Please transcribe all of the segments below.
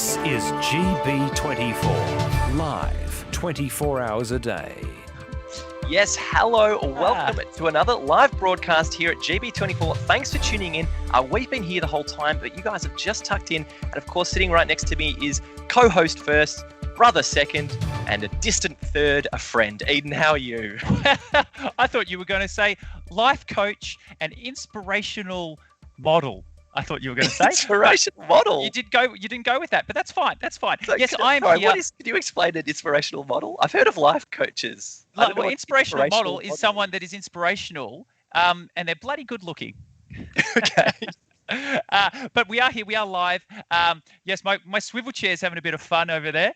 This is GB24, live 24 hours a day. Yes, hello, welcome to another live broadcast here at GB24. Thanks for tuning in. We've been here the whole time, but you guys have just tucked in. And of course, sitting right next to me is co-host first, brother second, and a distant third, a friend. Eden, how are you? I thought you were going to say life coach and inspirational model. I thought you were going to say inspirational model. You didn't go with that, but that's fine. That's fine. So, yes, I'm here. Can you explain an inspirational model? I've heard of life coaches. Inspirational model is someone that is inspirational, and they're bloody good looking. Okay. But we are here. We are live. Yes, my swivel chair is having a bit of fun over there.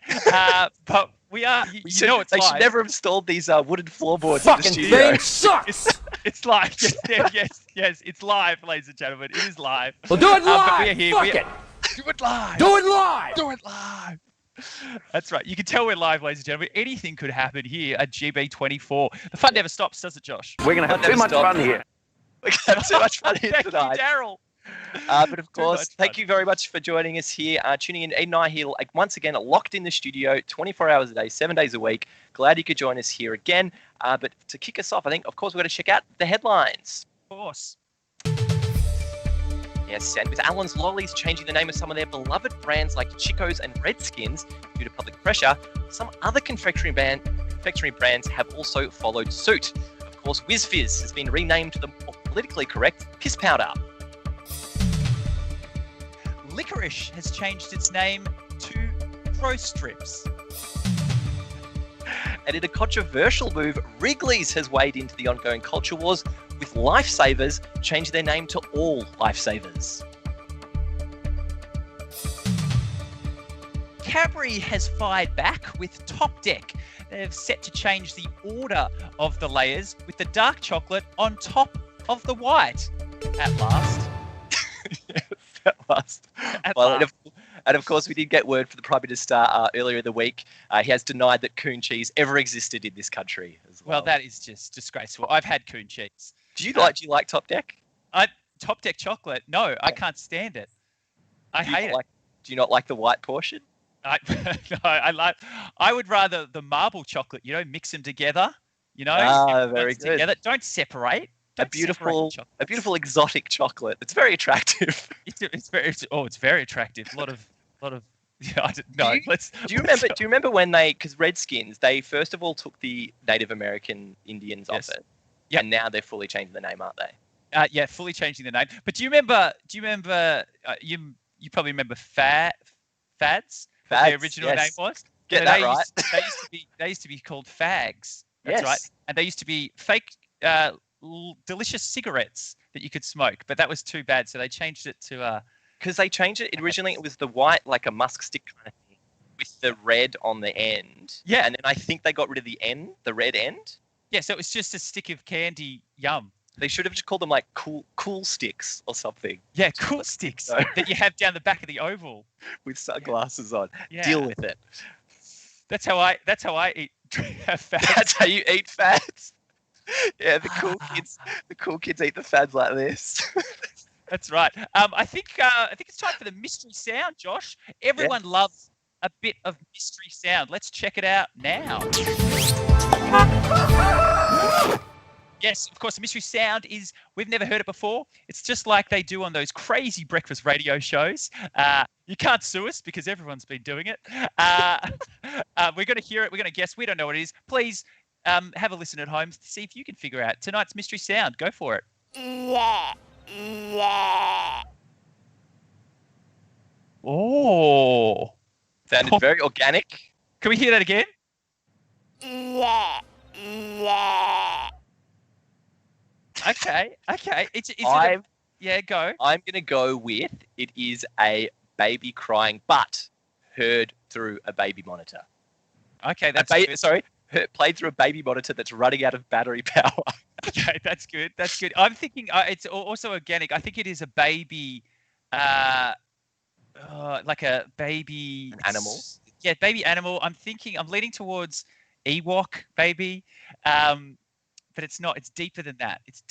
But we are. You know, it's they live. should never have installed these wooden floorboards Fucking in the studio. thing sucks! It's live. Yes. It's live, ladies and gentlemen. It is live. Well, do it live! But we are here. Fuck it! Do it live. Do it live! Do it live. That's right. You can tell we're live, ladies and gentlemen. Anything could happen here at GB24. The fun never stops, does it, Josh? We're going to have too much fun here. We're going to have too much fun here Thank tonight. you, Daryl. But of course, thank you very much for joining us here, tuning in. Eden and I here, once again, locked in the studio, 24 hours a day, 7 days a week. Glad you could join us here again. But to kick us off, I think, of course, we're going to check out the headlines. Of course. Yes, and with Allen's Lollies changing the name of some of their beloved brands like Chico's and Redskins due to public pressure, some other confectionery brands have also followed suit. Of course, Whiz Fizz has been renamed to the more politically correct Piss Powder. Licorice has changed its name to Pro Strips. And in a controversial move, Wrigley's has weighed into the ongoing culture wars, with Lifesavers changing their name to All Lifesavers. Cadbury has fired back with Top Deck. They've set to change the order of the layers with the dark chocolate on top of the white. At last. Yes, at last. And of course, we did get word from the Prime Minister earlier in the week. He has denied that coon cheese ever existed in this country as well. Well, that is just disgraceful. I've had coon cheese. Do you like Top Deck? Top Deck chocolate? No, I can't stand it. I hate it. Do you not like the white portion? I would rather the marble chocolate. Mix them together. Very good. Together. Don't separate. A beautiful exotic chocolate. It's very attractive. It's very attractive. A lot of. Yeah, I don't know. Do you remember when because Redskins, they first of all took the Native American Indians off it, and now they're fully changing the name, aren't they? Yeah, fully changing the name. But do you remember? You probably remember Fads. What the original name was. Right. They used to be called fags. That's yes. right. And they used to be fake, delicious cigarettes that you could smoke. But that was too bad, so they changed it to. Because they changed it. Originally, it was the white, like a musk stick kind of thing, with the red on the end. Yeah. And then I think they got rid of the red end. Yeah, so it was just a stick of candy. Yum. They should have just called them like cool sticks or something. Yeah, cool sticks that you have down the back of the oval with sunglasses on. Yeah. Deal with it. That's how I eat. Have fads. That's how you eat fads. Yeah, the cool kids eat the fads like this. That's right. I think it's time for the mystery sound, Josh. Everyone loves a bit of mystery sound. Let's check it out now. Yes, of course, the mystery sound is, we've never heard it before. It's just like they do on those crazy breakfast radio shows. You can't sue us because everyone's been doing it. We're going to hear it. We're going to guess. We don't know what it is. Please have a listen at home to see if you can figure out tonight's mystery sound. Go for it. Oh. Sounded very organic. Can we hear that again? Okay. Go. I'm going to go with it is a baby crying, but heard through a baby monitor. Okay, that's good. Played through a baby monitor that's running out of battery power. Okay, that's good. I'm thinking it's also organic. I think it is a baby, like a baby... An animal? Yeah, baby animal. I'm leaning towards Ewok baby. But it's not. It's deeper than that. It's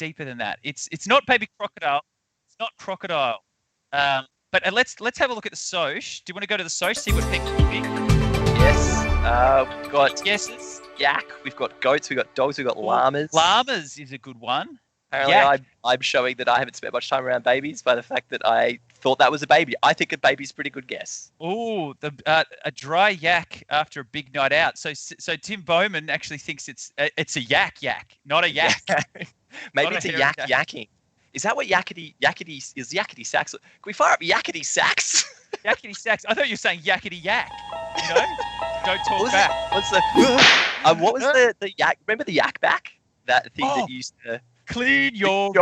not baby crocodile. It's not crocodile. But But let's have a look at the Soch. Do you want to go to the Soch, see what people think? Yes. We've got Guesses. yak. We've got goats. We've got dogs. We've got llamas. Llamas is a good one. Apparently, I'm showing that I haven't spent much time around babies by the fact that I thought that was a baby. I think a baby's a pretty good guess. Oh, a dry yak after a big night out. So Tim Bowman actually thinks it's a yak, not a yak. Maybe Not it's a a hairy yakking. Is that what yakety is? Yakety sax? Can we fire up yakety sax? Yakety sax. I thought you were saying yakety yak. You know, don't talk back. What's the? What was the yak? Remember the yak back? That thing that used to clean your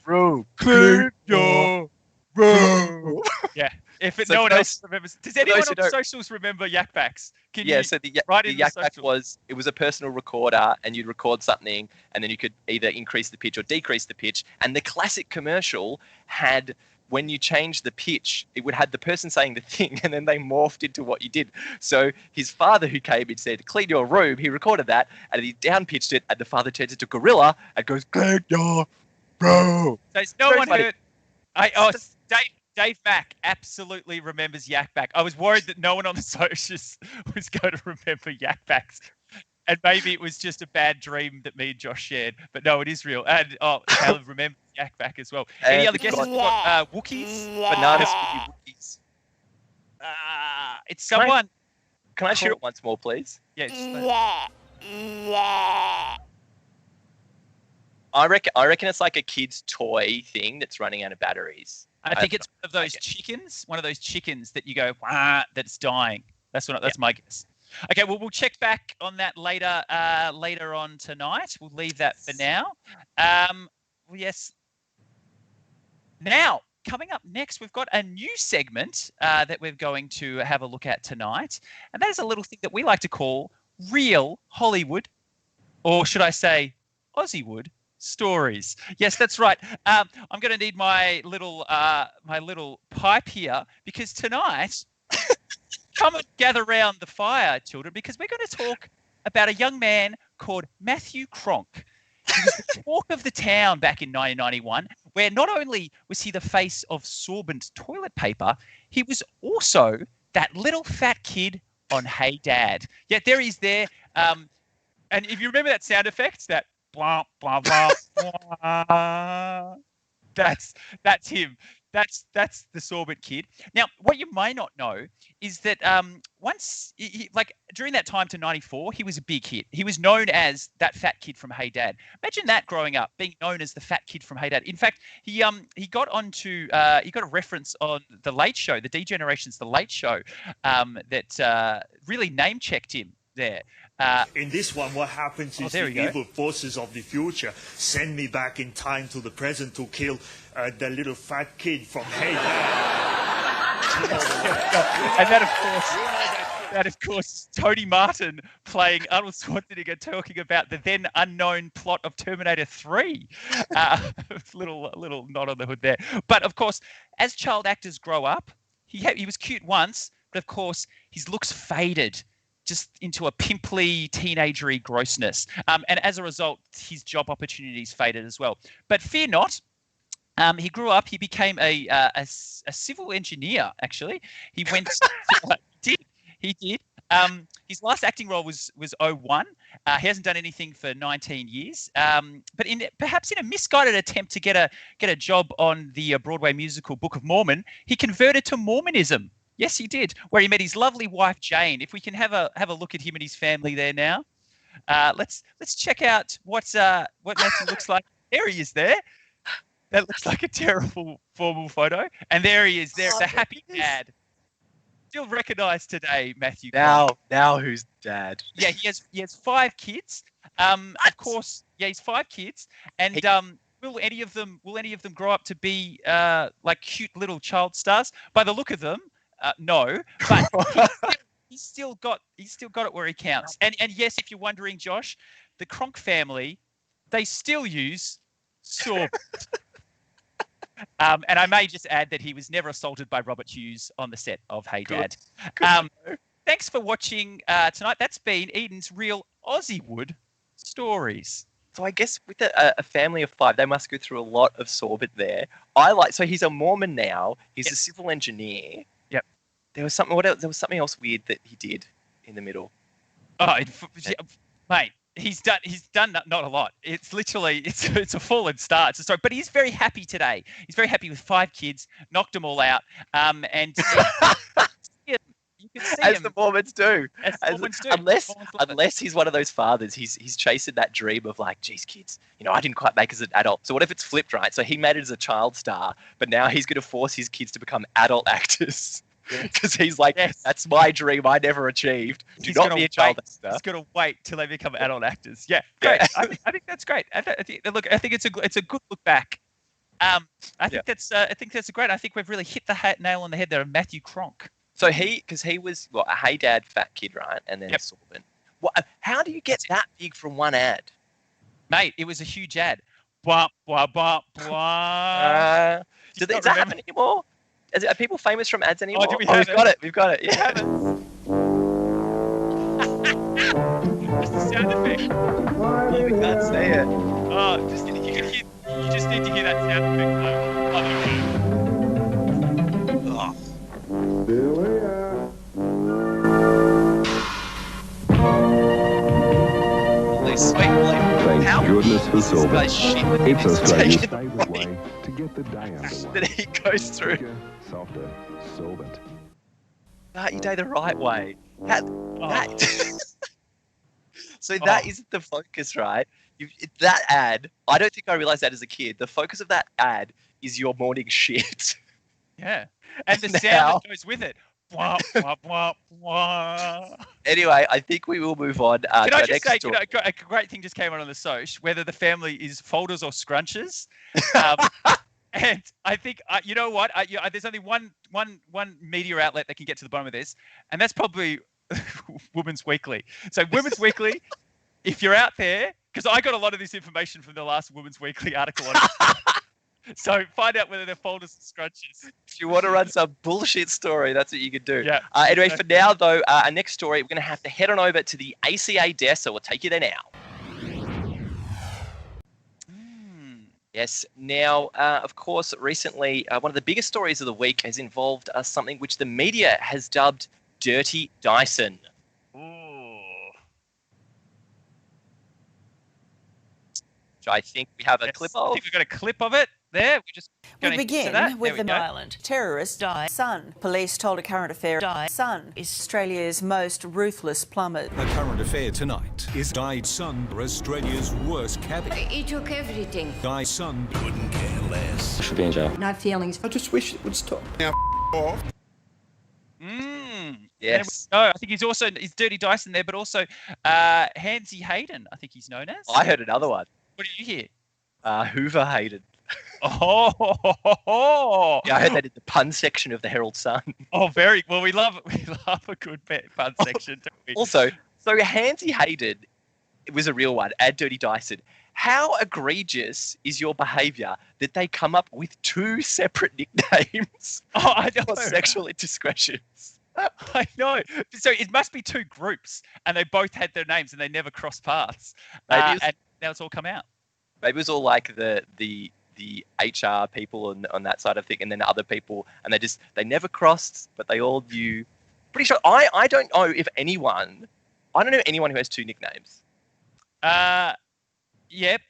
room. Clean your room. Yeah. If So no one those- else remembers, does anyone those who on don't- socials remember yak backs? Can Yeah, you so the write in the yak back socials? it was a personal recorder, and you'd record something, and then you could either increase the pitch or decrease the pitch. And the classic commercial had, when you changed the pitch, it would have the person saying the thing, and then they morphed into what you did. So his father, who came and said, "Clean your room," he recorded that, and he down pitched it, and the father turns into gorilla and goes, "Clean your room." So it's no Very one funny. heard. Dave Mack absolutely remembers yak back. I was worried that no one on the socials was going to remember yak backs. And maybe it was just a bad dream that me and Josh shared. But no, it is real. And Caleb remembers yak back as well. Any And other guesses? got- We've got Wookiees. Bananas could be Wookiees. It's someone. Can I shoot it once more, please? Yeah. I reckon it's like a kid's toy thing that's running out of batteries. I think it's one of those chickens that you go, wah, that's dying. That's my guess. Okay, well, we'll check back on that later on tonight. We'll leave that for now. Yes. Now, coming up next, we've got a new segment that we're going to have a look at tonight. And that is a little thing that we like to call Real Hollywood, or should I say Aussiewood stories. Yes, that's right. I'm going to need my little pipe here, because tonight, come and gather around the fire, children, because we're going to talk about a young man called Mathew Krok. He was the talk of the town back in 1991, where not only was he the face of sorbent toilet paper, he was also that little fat kid on Hey Dad. Yeah, there he is there. And if you remember that sound effect, that blah, blah, blah, blah, that's him. That's the sorbent kid. Now, what you may not know is that once, during that time to 94, he was a big hit. He was known as that fat kid from Hey Dad. Imagine that growing up, being known as the fat kid from Hey Dad. In fact, he got a reference on The Late Show, the D Generation's The Late Show, that really name checked him there. In this one, what happens is the evil forces of the future send me back in time to the present to kill the little fat kid from Hey Dad. And that of course, Tony Martin playing Arnold Schwarzenegger, talking about the then unknown plot of Terminator 3. Little nod on the hood there. But of course, as child actors grow up, he was cute once, but of course, his looks faded just into a pimply, teenagery grossness. And as a result, his job opportunities faded as well. But fear not. He grew up. He became a civil engineer, actually. He went... He did. His last acting role was 01. He hasn't done anything for 19 years. But perhaps in a misguided attempt to get a job on the Broadway musical Book of Mormon, he converted to Mormonism. Yes, he did, where he met his lovely wife Jane. If we can have a look at him and his family there now, let's check out what Matthew looks like. There he is there. That looks like a terrible formal photo, and there he is there, the happy dad. Still recognised today, Matthew. Now who's dad? Yeah, he has 5 kids. Of course, yeah, he's 5 kids, and will any of them grow up to be like cute little child stars? By the look of them. No, but he's still got it where he counts. And yes, if you're wondering, Josh, the Krok family, they still use sorbent. And I may just add that he was never assaulted by Robert Hughes on the set of Hey Dad. Thanks for watching tonight. That's been Eden's Real Aussiewood Stories. So I guess with a family of 5, they must go through a lot of sorbet there. So he's a Mormon now. He's a civil engineer. Yep. There was something. What else? There was something else weird that he did in the middle. Oh, mate, he's done not a lot. It's literally it's a fallen start. It's a story, but he's very happy today. He's very happy with 5 kids, knocked them all out, and you can see As him. the Mormons do. As the Mormons do. Unless he's one of those fathers, he's chasing that dream of like, geez, kids, I didn't quite make as an adult. So what if it's flipped, right? So he made it as a child star, but now he's going to force his kids to become adult actors. Because he's like, that's my dream I never achieved. Do not be a child actor. He's going to wait till they become adult actors. Yeah, great. I think that's great. I think it's a good look back. I think that's great. I think we've really hit the nail on the head there of Mathew Krok. So because he was a hey dad fat kid, right? And then sorbet. How do you get that big from one ad? Mate, it was a huge ad. Blah, blah, blah, blah. Does that happen anymore? Are people famous from ads anymore? We've got it. We've got it. Yeah. Just the sound effect. We can't see it. Oh, you just need to hear that sound effect. Thank goodness for sorbet. It's Australia's favourite way to get the day underway. That he goes through. Thicker, softer sorbet. Start your day the right way. So that is the focus, right? That ad, I don't think I realised that as a kid. The focus of that ad is your morning shit. Yeah. And the sound that goes with it. Blah, blah, blah, blah. Anyway, I think we will move on. Can I just say, a great thing just came on the Soch, whether the family is folders or scrunches. And I think, you know what? There's only one media outlet that can get to the bottom of this, and that's probably Women's Weekly. So Women's Weekly, if you're out there, because I got a lot of this information from the last Women's Weekly article on it. So find out whether they're folders or scrunches. If you want to run some bullshit story, that's what you can do. Yeah. Anyway, for now, though, our next story, we're going to have to head on over to the ACA desk, so we'll take you there now. Yes. Now, of course, recently, one of the biggest stories of the week has involved something which the media has dubbed Dirty Dyson. Ooh. Which I think we have a clip of. I think we've got a clip of it. There, we begin with the Ireland. Terrorist Dyson. Police told a current affair Dyson is Australia's most ruthless plumber. A current affair tonight is Dyson, Australia's worst cabbie. He took everything. Dyson couldn't care less. Should be in jail. Not feelings. I just wish it would stop. Now, off. Yes. No, I think he's Dirty Dyson there, but also Hansy Hayden, I think he's known as. I heard another one. What did you hear? Hoover Hayden. Oh, yeah, I heard that in the pun section of the Herald Sun. Oh, very well. We love a good pun section, don't we? Also, so Hansy Hayden, it was a real one. Add Dirty Dyson. How egregious is your behaviour that they come up with 2 separate nicknames for sexual indiscretions? I know. So it must be 2 groups, and they both had their names, and they never crossed paths. And now it's all come out. Maybe it was all like the HR people on that side of thing, and then other people, and they never crossed, but they all knew. Pretty sure. I don't know anyone who has 2 nicknames. Yep.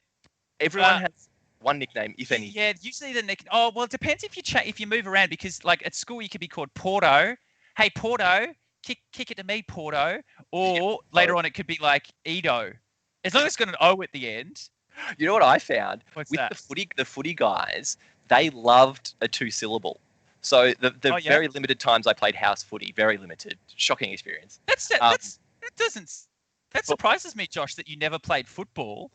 Everyone has one nickname, if any. Yeah, usually the nickname. Oh, well, it depends if you move around, because like at school you could be called Porto. Hey, Porto, kick it to me, Porto. Or later on it could be like Edo. As long as it's got an O at the end. You know what I found? What's with that? The footy guys, they loved a 2-syllable. So the very limited times I played house footy, very limited, shocking experience. That surprises me, Josh, that you never played football.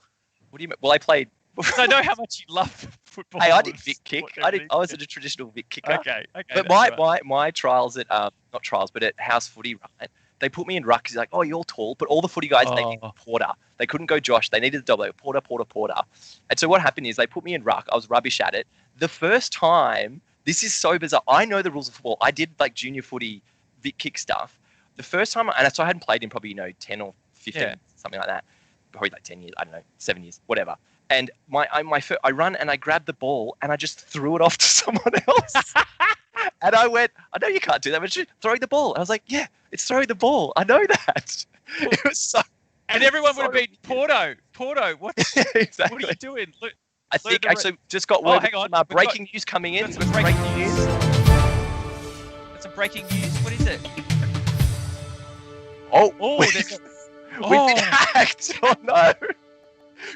What do you mean? Well, I played. I know how much you love football. Hey, I did Vic kick. I was a traditional Vic kicker. Okay. But my trials at not trials, but at house footy, right? They put me in ruck because like, oh, you're tall, but all the footy guys they needed Porter. They couldn't go Josh. They needed the double. They were Porter. And so what happened is they put me in ruck. I was rubbish at it. The first time, this is so bizarre. I know the rules of football. I did like junior footy, Vic kick stuff. The first time, and so I hadn't played in probably 10 or 15, something like that. probably like 10 years, I don't know, 7 years, whatever. And I run and I grabbed the ball and I just threw it off to someone else. And I went, I know you can't do that, but just throwing the ball. I was like, yeah, it's throwing the ball. I know that. It was so. And everyone would have been, Porto, what Exactly. are you doing? Look, I think actually just got word. hang on. Breaking news coming in. Some breaking news. That's some breaking news. What is it? Oh, there's we've been hacked. Oh no.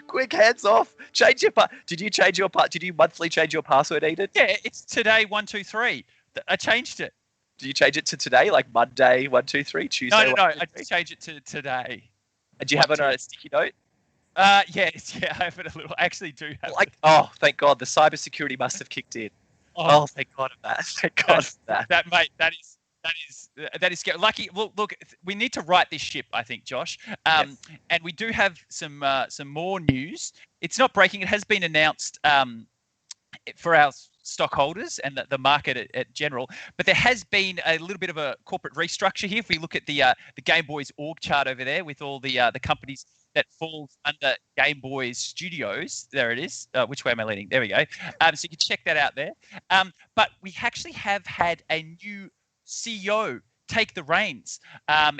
Quick, hands off. Change your Did you change your Did you monthly change your password, Eden? Yeah, it's today 123. I changed it. Did you change it to today, like Monday 123, Tuesday? No. I changed it to today. And do you have it on a sticky note? Yeah, I have it a little. I actually do have it. Oh, thank God, the cybersecurity must have kicked in. Oh, thank God of that. Thank God for that. That is scary. Lucky. Look, we need to right this ship, I think, Josh. Yes. And we do have some more news. It's not breaking. It has been announced for our stockholders and the market at general. But there has been a little bit of a corporate restructure here. If we look at the Game Boys org chart over there with all the companies that falls under Game Boys Studios. There it is. Which way am I leaning? There we go. So you can check that out there. But we actually have had a new CEO take the reins.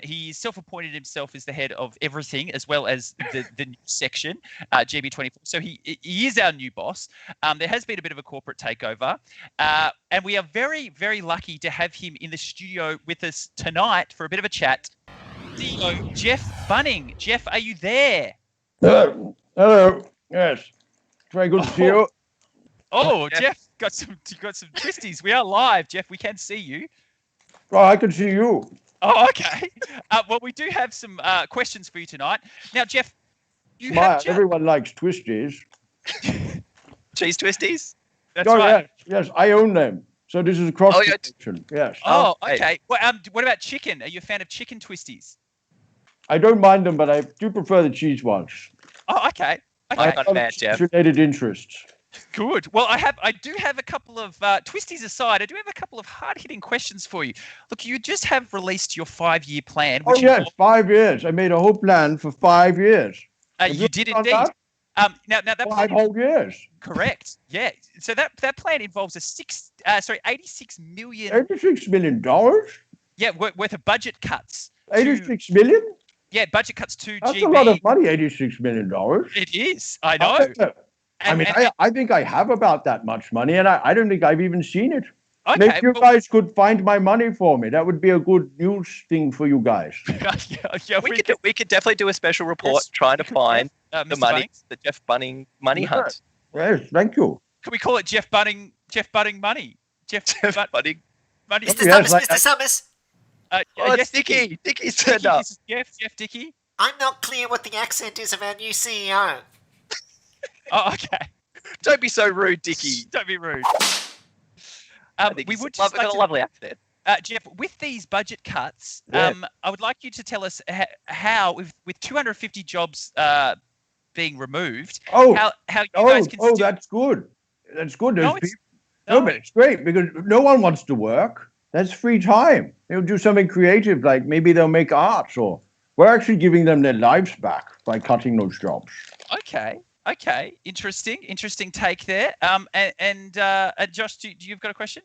He self-appointed himself as the head of everything, as well as the news section, GB24. So he is our new boss. There has been a bit of a corporate takeover, and we are very, very lucky to have him in the studio with us tonight for a bit of a chat. CEO Geoff Bunning. Geoff, are you there? Hello. Yes. Very good to see you. Oh, Geoff, got some twisties. We are live, Geoff. We can see you. Oh, I can see you. Oh, okay. Well, we do have some questions for you tonight. Now, Geoff, everyone likes twisties. Cheese twisties? That's right. Yes, I own them. So this is a cross protection. Yes. Oh, okay. Well, what about chicken? Are you a fan of chicken twisties? I don't mind them, but I do prefer the cheese ones. Oh, okay. I'm not bad, Geoff. Related interests. Good. Well, I do have a couple of twisties aside. I do have a couple of hard-hitting questions for you. Look, you just have released your 5-year plan. Which 5 years. I made a whole plan for 5 years. You did indeed. Now that 5 whole years. Correct. Yeah. So that plan involves $86 million. $86 million. Yeah, worth of budget cuts. 86 million. Yeah, budget cuts to That's GB. a lot of money. $86 million. It is. I know. I think I have about that much money, and I don't think I've even seen it. Okay, maybe you guys could find my money for me. That would be a good news thing for you guys. We could definitely do a special report trying to find the money, Bunnings? the Geoff Bunning money hunt. Yes, thank you. Can we call it Geoff Bunning money? Geoff Bunning money. Mr. Summers. It's Dickie. Dickie's turned up. This is Geoff Dickie. I'm not clear what the accent is of our new CEO. Oh, okay. Don't be so rude, Dickie. Don't be rude. We would just got a lovely accent. Geoff, with these budget cuts, I would like you to tell us how, with 250 jobs being removed, how you guys can still... that's good. That's good. No, but it's great because no one wants to work. That's free time. They'll do something creative, like maybe they'll make art, or we're actually giving them their lives back by cutting those jobs. Okay. Interesting take there. And Josh, you've got a question?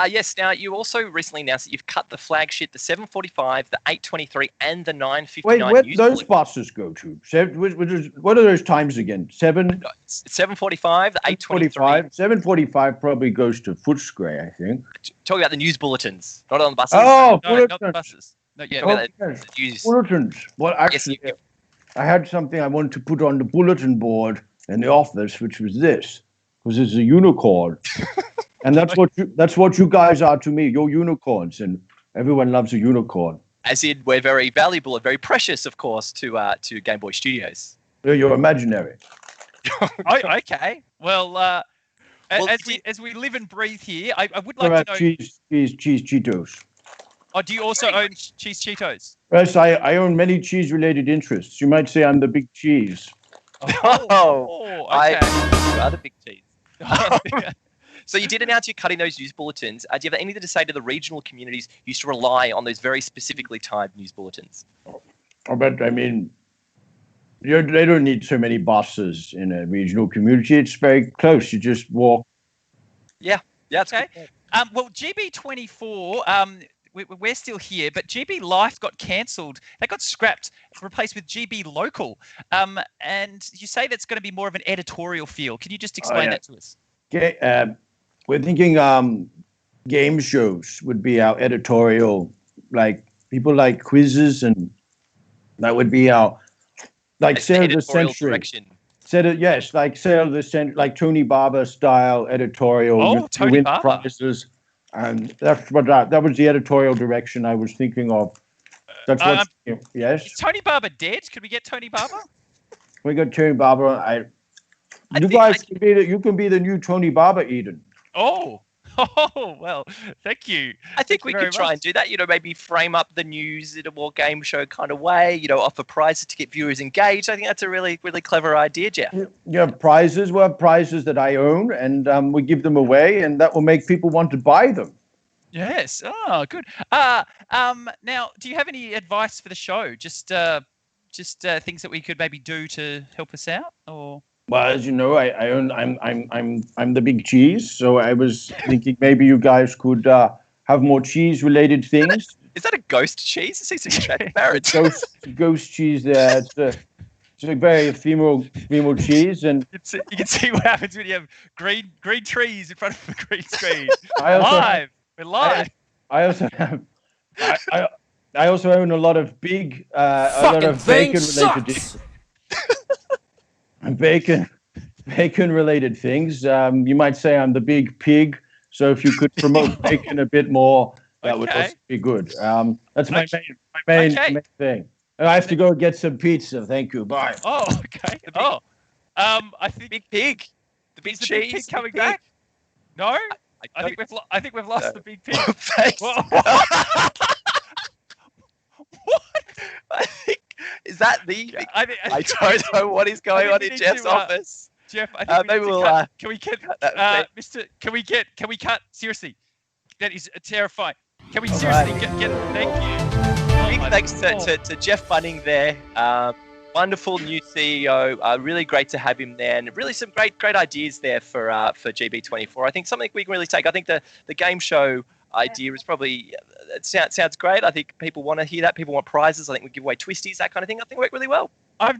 Yes. Now, you also recently announced that you've cut the flagship, the 745, the 823, and the 959. Wait, where do those buses go to? What are those times again? 745, the 823. 745 probably goes to Footscray, I think. Talking about the news bulletins, not on the buses. Oh, no, not the buses. Not yet. The bulletins. Well, actually, I had something I wanted to put on the bulletin board in the office, which was this, because it's a unicorn. And that's what you guys are to me. You're unicorns, and everyone loves a unicorn. As in, we're very valuable and very precious, of course, to Game Boy Studios. You're imaginary. Okay. Well, as we live and breathe here, I would like to know... Cheese Cheetos. Oh, do you also own Cheese Cheetos? Yes, I own many cheese-related interests. You might say I'm the big cheese. Oh, okay. You are the big cheese. So you did announce you're cutting those news bulletins. Do you have anything to say to the regional communities who used to rely on those very specifically timed news bulletins? But I mean, They don't need so many buses in a regional community. It's very close. You just walk. Yeah, that's okay. Well, GB24, we're still here, but GB Life got cancelled. They got scrapped, replaced with GB Local. And you say that's going to be more of an editorial feel. Can you just explain that to us? Okay, we're thinking game shows would be our editorial, like people like quizzes, and that would be our sale of the century. Direction. Yes, like sale of the century, like Tony Barber style editorial. Oh, Tony Barber. Prizes. And that was the editorial direction I was thinking of. That's what. Yes. Is Tony Barber dead? Could we get Tony Barber? We got Tony Barber. You can be the new Tony Barber, Eden. Oh, well, thank you. I think we could try and do that. Maybe frame up the news in a more game show kind of way. Offer prizes to get viewers engaged. I think that's a really, really clever idea, Geoff. Yeah, prizes. Well, prizes that I own, and we give them away, and that will make people want to buy them. Yes. Oh, good. Now, do you have any advice for the show? Just things that we could maybe do to help us out, or? Well, as you know, I'm the big cheese, so I was thinking maybe you guys could have more cheese-related things. Is that a ghost cheese? It seems transparent. Ghost cheese there. It's a very ephemeral cheese, and you can see what happens when you have green trees in front of a green screen. We're live. I also own a lot of big, a lot of bacon-related things. Bacon-related things. You might say I'm the big pig. So if you could promote bacon a bit more, that would also be good. That's my main thing. I have to go get some pizza. Thank you. Bye. Oh, okay. I think big pig, the big cheese, big pig coming back. No, I think we've lost the big pig. Thanks. What? I think. Is that the? I don't know what is going on in Geoff's office. Geoff, I think maybe we'll. Can we cut, Mr? Can we cut? Seriously, that is terrifying. Can we seriously get? Thank you. Big thanks to Geoff Bunning there. Wonderful new CEO. Really great to have him there, and really some great ideas there for GB24. I think something we can really take. I think the game show idea is probably it sounds great. I think people want to hear that. People want prizes. I think we give away twisties, that kind of thing. I think work really well. I'm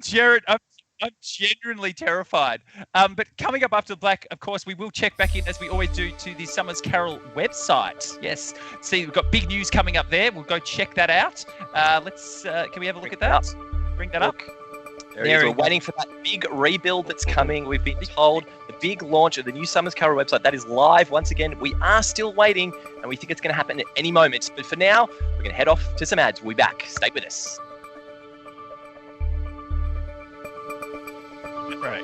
genuinely terrified. But coming up after the black, of course, we will check back in as we always do to the Summers Carol website. Yes, see, we've got big news coming up there. We'll go check that out. Can we have a look at that? Bring that up. We're waiting for that big rebuild that's coming. We've been told the big launch of the new Summers Carol website that is live. Once again, we are still waiting, and we think it's going to happen at any moment. But for now, we're going to head off to some ads. We'll be back. Stay with us. Right.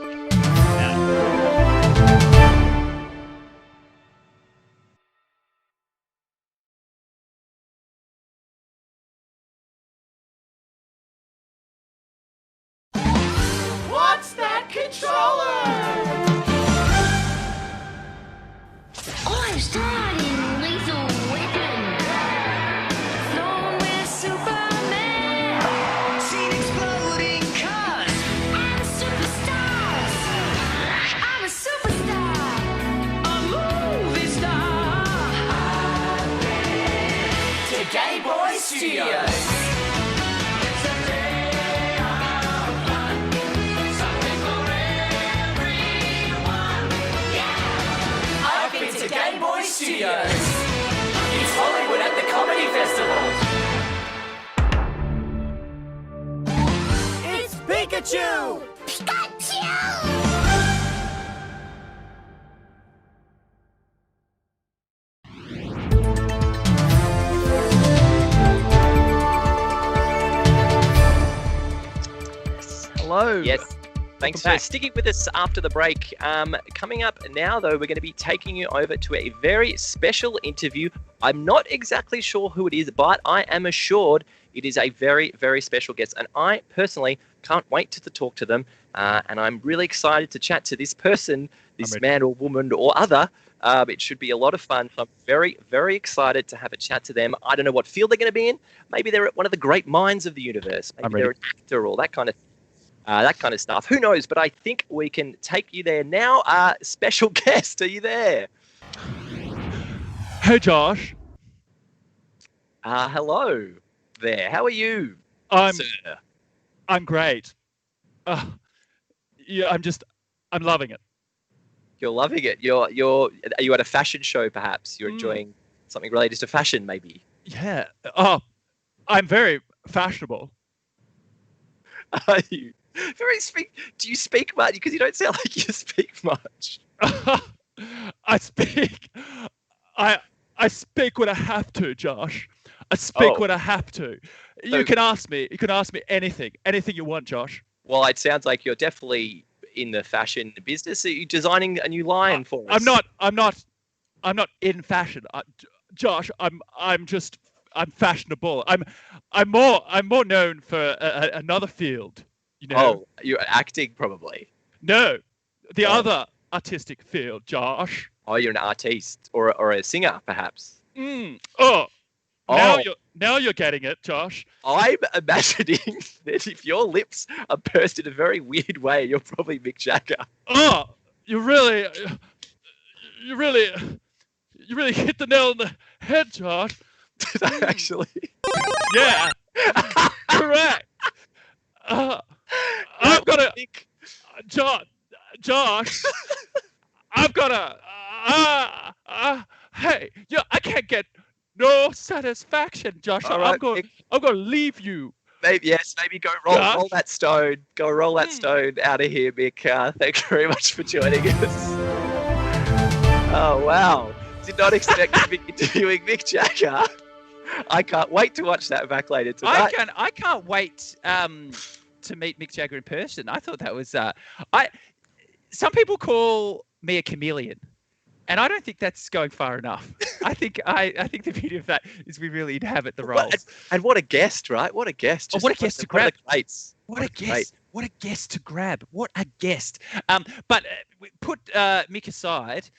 What's that controller? I'm starting lethal weapon. Flown with Superman. Seen exploding cars and superstars. I'm a superstar. A movie star. I've been to Game Boy Studios. Game Boy Studios. It's Hollywood at the Comedy Festival. It's Pikachu! Pikachu! Hello. Yes. Thanks for sticking with us after the break. Coming up now, though, we're going to be taking you over to a very special interview. I'm not exactly sure who it is, but I am assured it is a very, very special guest. And I personally can't wait to talk to them. And I'm really excited to chat to this person, this man or woman or other. It should be a lot of fun. I'm very, very excited to have a chat to them. I don't know what field they're going to be in. Maybe they're one of the great minds of the universe. Maybe they're an actor or that kind of thing. that kind of stuff. Who knows? But I think we can take you there now. Special guest, are you there? Hey, Josh. Hello there. How are you, sir? I'm great. Yeah, I'm loving it. You're loving it. Are you at a fashion show? Perhaps you're enjoying something related to fashion, maybe. Yeah. I'm very fashionable. Are you? Do you speak much? Because you don't sound like you speak much. I speak when I have to, Josh. I speak when I have to. You can ask me anything you want, Josh. Well, it sounds like you're definitely in the fashion business. Are you designing a new line for us? I'm not in fashion, Josh. I'm fashionable. I'm more known for another field. You know? Oh, you're acting probably. No, the other artistic field, Josh. Oh, you're an artiste or a singer, perhaps. Now you're getting it, Josh. I'm imagining that if your lips are pursed in a very weird way, you're probably Mick Jagger. Oh, you really hit the nail on the head, Josh. Did I actually? Yeah. Correct. I've got to, Josh. I've got to. Hey, yeah, I can't get no satisfaction, Josh. Right, I'm going to leave you. Maybe go roll that stone. Go roll that stone out of here, Mick. Thank you very much for joining us. Oh wow! Did not expect to be interviewing Mick Jagger. I can't wait to watch that back later tonight. I can't wait to meet Mick Jagger in person. I thought that was some people call me a chameleon, and I don't think that's going far enough. I think the beauty of that is we really inhabit the roles. And what a guest, right? What a guest! What a guest to grab! What a guest! What a guest to grab! What a guest! But put Mick aside.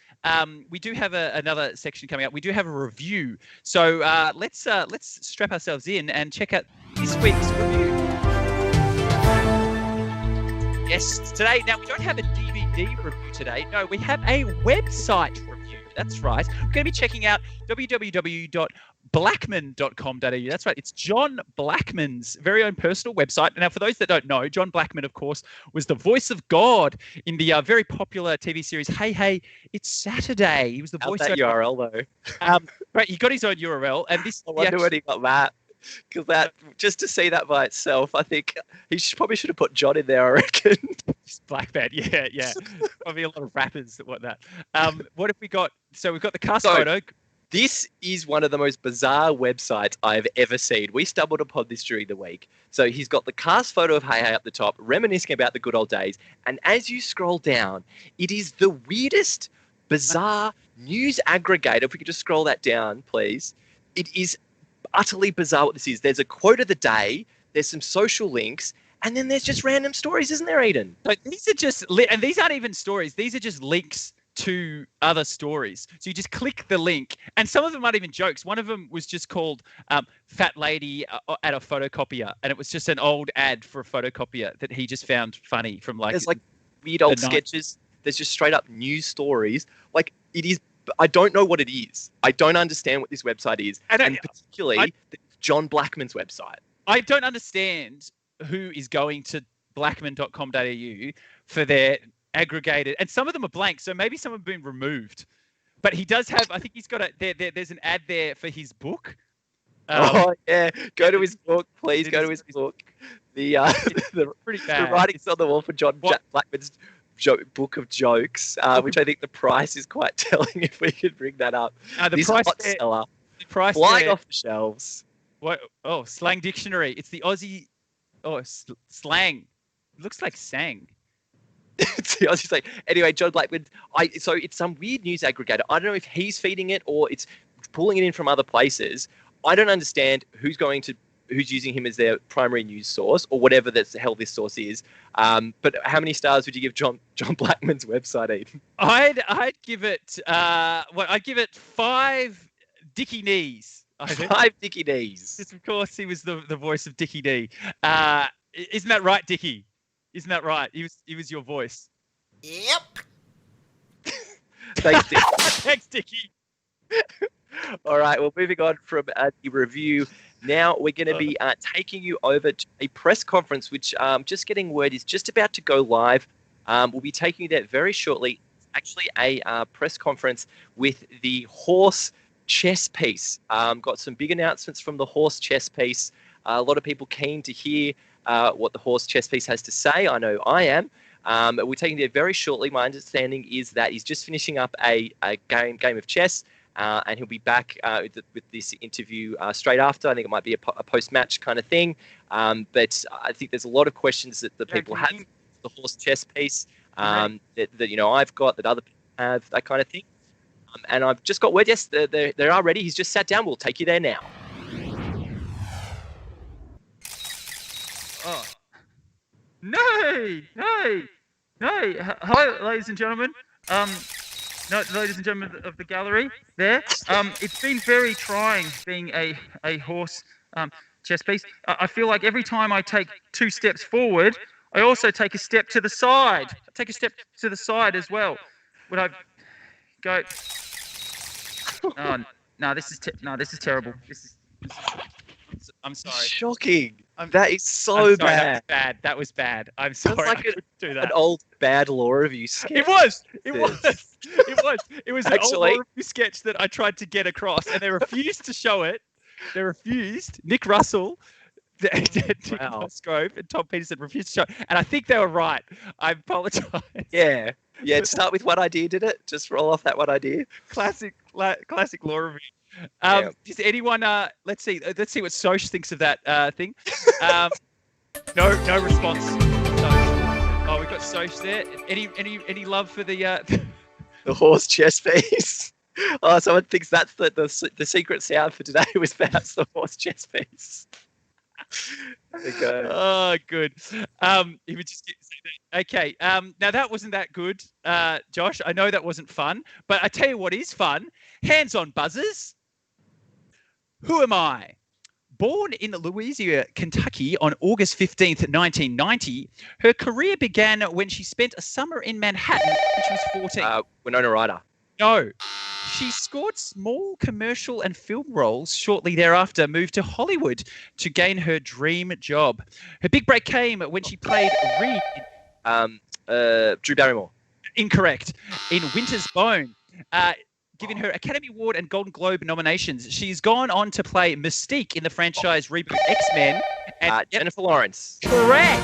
We do have another section coming up. We do have a review. So let's strap ourselves in and check out this week's review. Yes, today. Now we don't have a DVD review today. No, we have a website review. That's right. We're going to be checking out www.blackman.com.au. That's right. It's John Blackman's very own personal website. Now, for those that don't know, John Blackman, of course, was the voice of God in the very popular TV series Hey Hey, It's Saturday. He was the voice of URL though. Right, he got his own URL, and this. I wonder when he got that. Because that, just to see that by itself, I think he probably should have put John in there, I reckon. Black band, yeah. Probably a lot of rappers that want that. What have we got? So we've got the cast photo. This is one of the most bizarre websites I've ever seen. We stumbled upon this during the week. So he's got the cast photo of Hey Hey up the top, reminiscing about the good old days. And as you scroll down, it is the weirdest, bizarre news aggregator. If we could just scroll that down, please. It is utterly bizarre what this is. There's a quote of the day, there's some social links, and then there's just random stories, isn't there, Eden? So these are just, and these aren't even stories. These are just links to other stories. So you just click the link, and some of them aren't even jokes. One of them was just called Fat Lady at a Photocopier, and it was just an old ad for a photocopier that he just found funny from There's weird old sketches. There's just straight up news stories. It is. I don't know what it is. I don't understand what this website is, and particularly John Blackman's website. I don't understand who is going to blackman.com.au for their aggregated, and some of them are blank, so maybe some have been removed. But he does have, I think he's got there's an ad there for his book. Go to his book, please. Go to his book. The writings on the wall for John Blackman's book of jokes, which I think the price is quite telling if we could bring that up. The price hot seller, price flying off the shelves. What? Oh, slang dictionary. It's the Aussie. Oh, slang. It looks like sang. It's the Aussie slang. Anyway, John Blackman. So it's some weird news aggregator. I don't know if he's feeding it or it's pulling it in from other places. I don't understand who's using him as their primary news source or whatever the hell this source is. But how many stars would you give John Blackman's website, Eden? I'd give it. I'd give it 5 Dickie knees. 5 Dickie knees. Of course, he was the voice of Dickie D. Isn't that right, Dickie? Isn't that right? He was your voice. Yep. Thanks, Dick. Thanks, Dickie. All right, well, moving on from the review. Now we're going to be taking you over to a press conference, which just getting word is just about to go live. We'll be taking you there very shortly. It's actually a press conference with the horse chess piece. Got some big announcements from the horse chess piece. A lot of people keen to hear what the horse chess piece has to say. I know I am. We're taking you there very shortly. My understanding is that he's just finishing up a game of chess. And he'll be back with this interview straight after. I think it might be a post-match kind of thing. But I think there's a lot of questions that the people have, the horse chess piece that I've got, that other people have, that kind of thing. And I've just got word, yes, they are ready. He's just sat down. We'll take you there now. Oh. No! Hello, ladies and gentlemen. No, ladies and gentlemen of the gallery there. It's been very trying being a horse chess piece. I feel like every time I take 2 steps forward, I also take a step to the side. I take a step to the side as well. Would I go? Oh, no, this is terrible. I'm sorry. Shocking. That is so bad. That was bad. I'm sorry. Sounds like I couldn't do that. An old bad law review sketch. It was an old law review sketch that I tried to get across, and they refused to show it. They refused. Nick Russell, Dick Musgrove, and Tom Peterson refused to show it. And I think they were right. I apologise. Yeah. Start with one idea, did it? Just roll off that one idea. Classic law review. Does anyone? Let's see what Soch thinks of that thing. No response. Oh, we've got Soch there. Any love for the horse chess piece? Oh, someone thinks that's the secret sound for today was perhaps the horse chess piece. Okay. Oh, good. He would just okay. Now that wasn't that good, Josh. I know that wasn't fun, but I tell you what is fun: hands-on buzzers. Who am I? Born in Louisiana, Kentucky on August 15th, 1990, her career began when she spent a summer in Manhattan when she was 14. Winona Ryder. No. She scored small commercial and film roles shortly thereafter, moved to Hollywood to gain her dream job. Her big break came when she played Reed. Drew Barrymore. Incorrect. In Winter's Bone. Giving her Academy Award and Golden Globe nominations. She's gone on to play Mystique in the franchise reboot X-Men. And Jennifer Lawrence. Correct.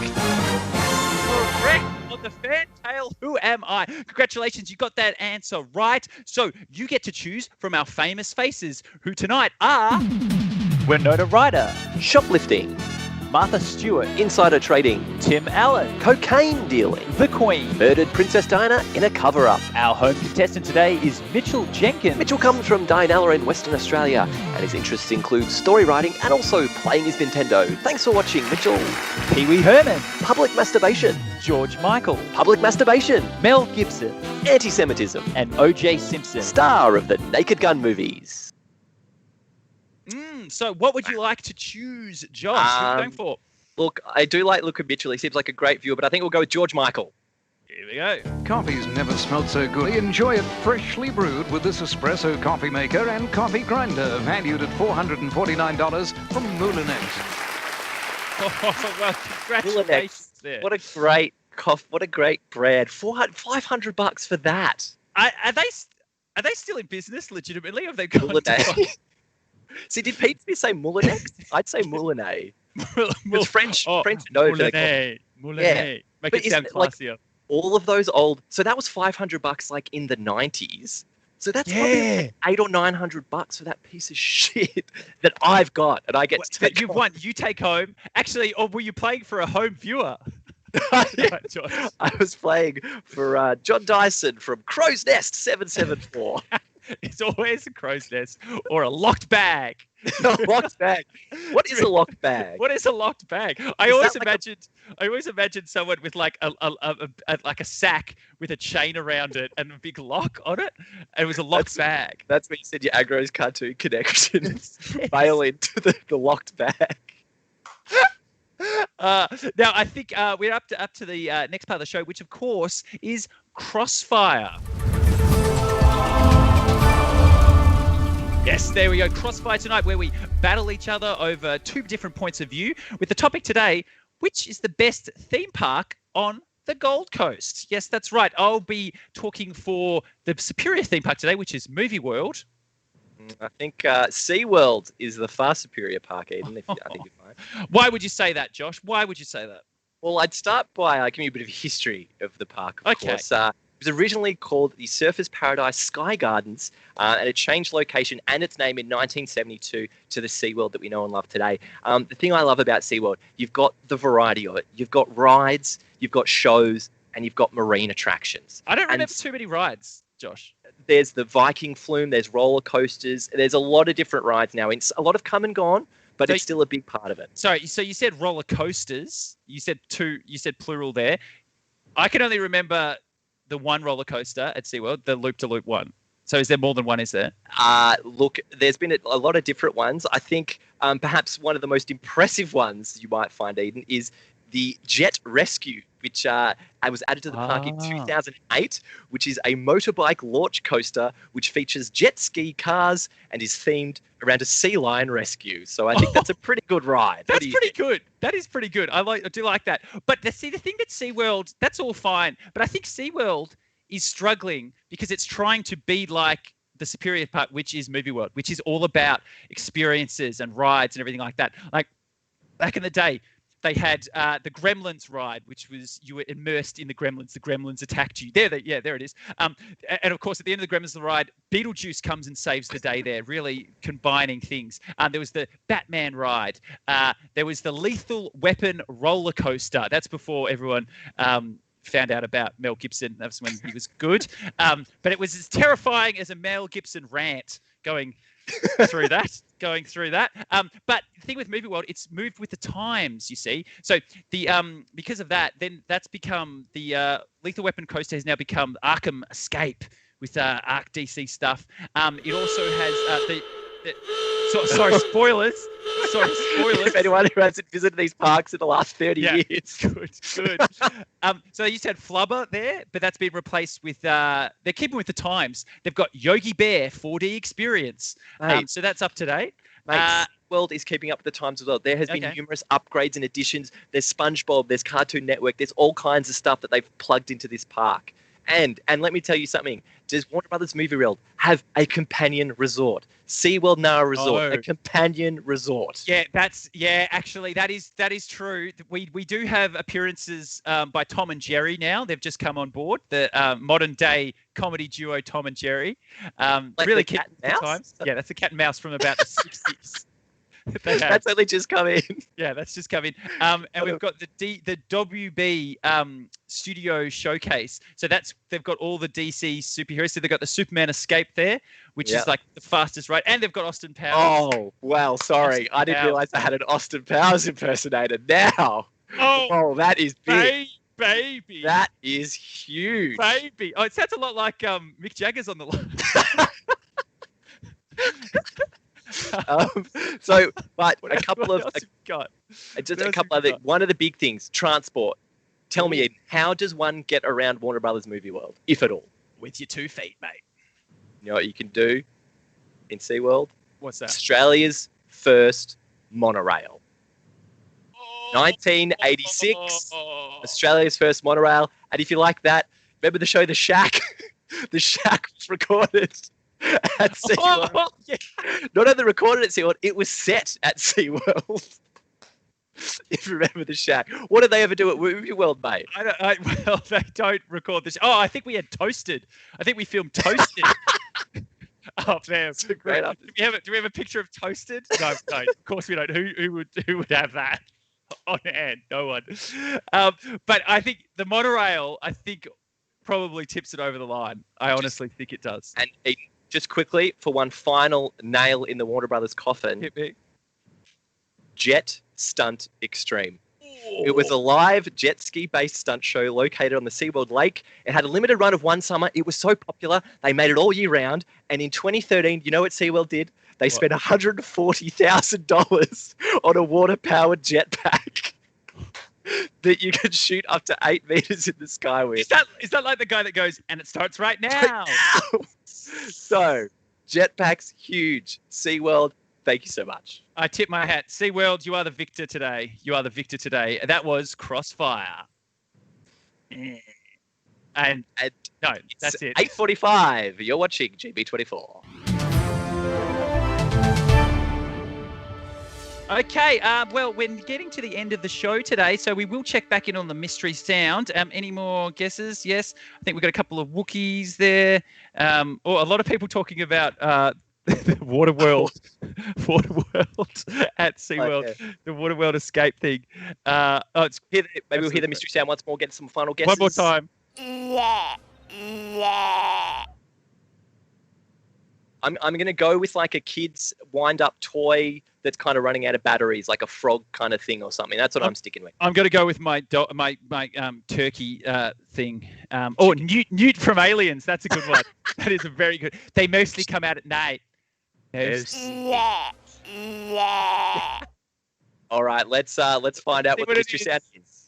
On the fan tale, who am I? Congratulations, you got that answer right. So you get to choose from our famous faces, who tonight are... Winona Ryder. Shoplifting. Martha Stewart. Insider trading. Tim Allen. Cocaine dealing. The Queen. Murdered Princess Diana in a cover-up. Our home contestant today is Mitchell Jenkins. Mitchell comes from Dianella in Western Australia, and his interests include story writing and also playing his Nintendo. Thanks for watching, Mitchell. Pee Wee Herman. Public masturbation. George Michael. Public masturbation. Mel Gibson. Anti-Semitism. And O.J. Simpson. Star of the Naked Gun movies. So what would you like to choose, Josh? Who are you going for? Look, I do like Luca Mitchell. He seems like a great viewer, but I think we'll go with George Michael. Here we go. Coffee's never smelled so good. Enjoy it freshly brewed with this espresso coffee maker and coffee grinder, valued at $449 from Moulinex. Oh, well, congratulations there. What a great what a great brand. $500 for that. Are they still in business legitimately? Or have they gone Moulinex. See, did Pete Smith say Moulinex? I'd say Moulinet. It's French. French. No, Moulinet. Yeah. Make it sound classier. Like, all of those old. So that was $500 like in the 90s. So that's probably like $800 or $900 for that piece of shit that I've got, and I get to take. You've won. You take home. Actually, or were you playing for a home viewer? I was playing for John Dyson from Crow's Nest 774. It's always a crow's nest or a locked bag. A locked bag. What is a locked bag? What is a locked bag? I always imagined someone with like a sack with a chain around it and a big lock on it. And it was a locked bag. That's when you said your Agro's cartoon connections fail into the locked bag. Now, I think we're up to the next part of the show, which, of course, is Crossfire. Yes, there we go. Crossfire tonight, where we battle each other over 2 different points of view, with the topic today, which is the best theme park on the Gold Coast. Yes, that's right. I'll be talking for the superior theme park today, which is Movie World. I think SeaWorld is the far superier park, Eden. I think you're fine. Why would you say that, Josh? Why would you say that? Well, I'd start by giving you a bit of history of the park, of course. It was originally called the Surfers Paradise Sky Gardens, and it changed location and its name in 1972 to the SeaWorld that we know and love today. The thing I love about SeaWorld, you've got the variety of it. You've got rides, you've got shows, and you've got marine attractions. I don't remember too many rides, Josh. There's the Viking Flume, there's roller coasters, there's a lot of different rides now. It's a lot of come and gone, but it's still a big part of it. Sorry, so you said roller coasters. You said plural there. I can only remember the one roller coaster at SeaWorld, the loop-to-loop one. So is there more than one, is there? Look, there's been a lot of different ones. I think perhaps one of the most impressive ones you might find, Eden, is the Jet Rescue, which was added to the park in 2008, which is a motorbike launch coaster which features jet ski cars and is themed around a sea lion rescue. So I think that's a pretty good ride. That's pretty good. That is pretty good. I do like that. But the thing that SeaWorld, that's all fine. But I think SeaWorld is struggling because it's trying to be like the superior part, which is Movie World, which is all about experiences and rides and everything like that. Like back in the day, they had the Gremlins ride, which was you were immersed in the Gremlins. The Gremlins attacked you. There it is. And of course, at the end of the Gremlins ride, Beetlejuice comes and saves the day there, really combining things. There was the Batman ride. There was the Lethal Weapon roller coaster. That's before everyone found out about Mel Gibson. That was when he was good. But it was as terrifying as a Mel Gibson rant going through that. But the thing with Movie World, it's moved with the times, you see. So the because of that, then that's become the Lethal Weapon coaster has now become Arkham Escape with Arc DC stuff. It also has sorry, spoilers. Sorry, spoilers. If anyone who hasn't visited these parks in the last 30 years. Good. So you said Flubber there, but that's been replaced with, they're keeping with the times. They've got Yogi Bear 4D Experience. So that's up to date. SeaWorld is keeping up with the times as well. There has been numerous upgrades and additions. There's SpongeBob, there's Cartoon Network, there's all kinds of stuff that they've plugged into this park. And let me tell you something. Does Warner Brothers Movie World have a companion resort? SeaWorld Nara Resort, a companion resort. Actually, that is true. We do have appearances by Tom and Jerry now. They've just come on board. The modern day comedy duo Tom and Jerry. Really the cat and mouse? Times. Yeah, that's a cat and mouse from about the 60s. That's only just come in. Yeah, that's just come in. And we've got the WB Studio Showcase. So they've got all the DC superheroes. So they've got the Superman Escape there, which is like the fastest ride. And they've got Austin Powers. Oh, well, sorry. I didn't realize they had an Austin Powers impersonator now. Oh, that is big. Baby. That is huge. Baby. Oh, it sounds a lot like Mick Jagger's on the line. But a couple of one of the big things, transport. Tell me, Eden, how does one get around Warner Brothers Movie World, if at all? With your 2 feet, mate. You know what you can do in SeaWorld? What's that? Australia's first monorail. 1986, Australia's first monorail. And if you like that, remember the show The Shack? The Shack was recorded at SeaWorld. Not only recorded at SeaWorld, it was set at SeaWorld. If you remember The Shack. What did they ever do at Movie World, mate? Well, they don't record this. Oh, I think we had Toasted. I think we filmed Toasted. Oh, man. That's a great do we have a picture of Toasted? No, of course we don't. Who would have that on hand? No one. But I think the monorail, probably tips it over the line. I honestly think it does. And just quickly, for one final nail in the Warner Brothers coffin, hit me. Jet Stunt Extreme. It was a live jet ski-based stunt show located on the SeaWorld Lake. It had a limited run of one summer. It was so popular, they made it all year round. And in 2013, you know what SeaWorld did? They spent $140,000 on a water-powered jetpack. that you can shoot up to 8 meters in the sky with. Is that like the guy that goes, and it starts right now? So, jetpacks, huge. SeaWorld, thank you so much. I tip my hat. SeaWorld, you are the victor today. You are the victor today. That was Crossfire. And no, that's it. 8:45. You're watching GB24. Okay, well, we're getting to the end of the show today, so we will check back in on the mystery sound. Any more guesses? Yes, I think we've got a couple of Wookiees there. Or a lot of people talking about the Waterworld at SeaWorld, the Waterworld escape thing. Maybe we'll hear the mystery sound once more. Get some final guesses. One more time. I'm going to go with like a kid's wind-up toy that's kind of running out of batteries, like a frog kind of thing or something. That's what I'm sticking with. I'm going to go with my turkey thing. Newt from Aliens. That's a good one. That is a very good. They mostly come out at night. All right, let's find out what the mystery sound is.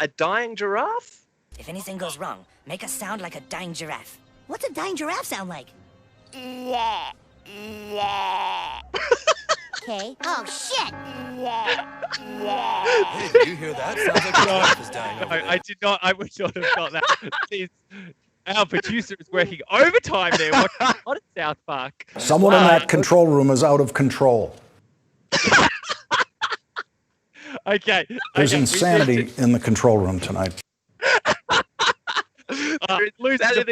A dying giraffe? If anything goes wrong, make us sound like a dying giraffe. What's a dying giraffe sound like? Okay. Oh, shit! Hey, did you hear that? Sounds like a giraffe is dying over there. I did not. I would not have got that. Our producer is working overtime there. What is South Park? Someone in that control room is out of control. Okay. There's insanity in the control room tonight. There's a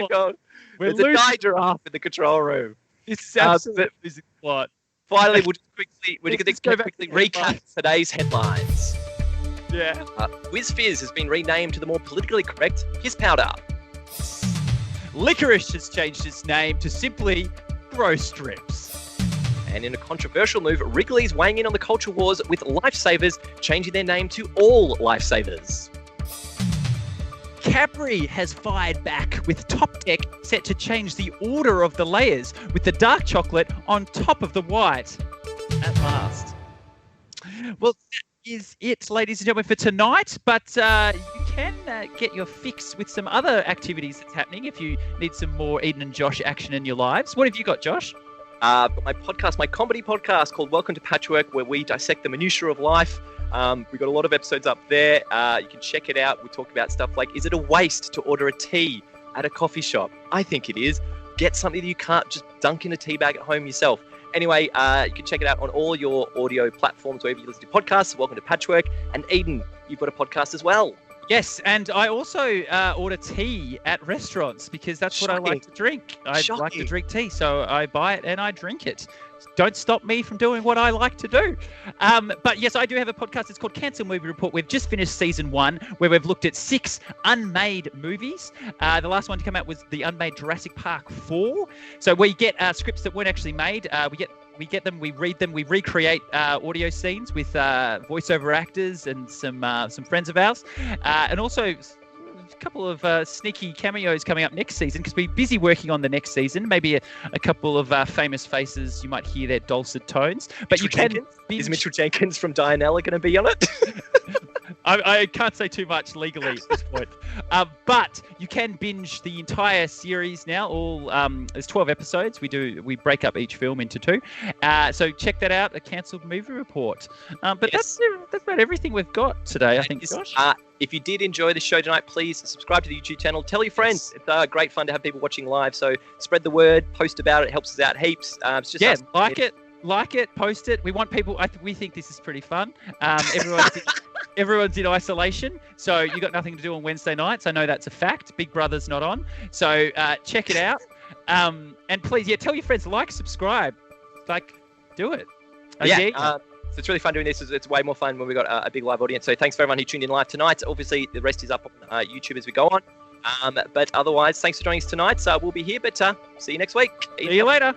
dying giraffe in the control room. It's absolutely losing the plot. Finally, we'll just quickly recap today's headlines. Yeah. Whiz-Fizz has been renamed to the more politically correct Piss Powder. Licorice has changed its name to simply Bro Strips. And in a controversial move, Wrigley's weighing in on the culture wars with Lifesavers changing their name to All Lifesavers. Cadbury has fired back with Top Deck set to change the order of the layers with the dark chocolate on top of the white. At last. Well, that is it, ladies and gentlemen, for tonight. But you can get your fix with some other activities that's happening if you need some more Eden and Josh action in your lives. What have you got, Josh? My comedy podcast called Welcome to Patchwork, where we dissect the minutiae of life. We've got a lot of episodes up there. You can check it out. We talk about stuff like, is it a waste to order a tea at a coffee shop? I think it is. Get something that you can't just dunk in a tea bag at home yourself. Anyway, you can check it out on all your audio platforms, wherever you listen to podcasts. Welcome to Patchwork. And Eden, you've got a podcast as well. Yes, and I also order tea at restaurants because that's what I like to drink. I like to drink tea, so I buy it and I drink it. Don't stop me from doing what I like to do. But yes, I do have a podcast. It's called Cancel Movie Report. We've just finished season 1, where we've looked at 6 unmade movies. The last one to come out was the unmade Jurassic Park 4. So we get scripts that weren't actually made. We get them, we read them, we recreate audio scenes with voiceover actors and some friends of ours, and also a couple of sneaky cameos coming up next season because we're busy working on the next season. Maybe a couple of famous faces, you might hear their dulcet tones. But Is Mitchell Jenkins from Dianella going to be on it? I can't say too much legally at this point. But you can binge the entire series now. There's 12 episodes. We break up each film into 2. So check that out, a cancelled movie report. But that's about everything we've got today, I think, Josh. If you did enjoy the show tonight, please subscribe to the YouTube channel. Tell your friends. It's great fun to have people watching live. So spread the word, post about it. It helps us out heaps. It's just like it, post it. We want people. We think this is pretty fun. Everyone's in isolation, so you got nothing to do on Wednesday nights. I know that's a fact. Big Brother's not on, so check it out. And please, tell your friends, subscribe, do it. So it's really fun doing this. It's way more fun when we've got a big live audience. So thanks for everyone who tuned in live tonight. Obviously, the rest is up on YouTube as we go on. But otherwise, thanks for joining us tonight. We'll be here, but see you next week. See you later.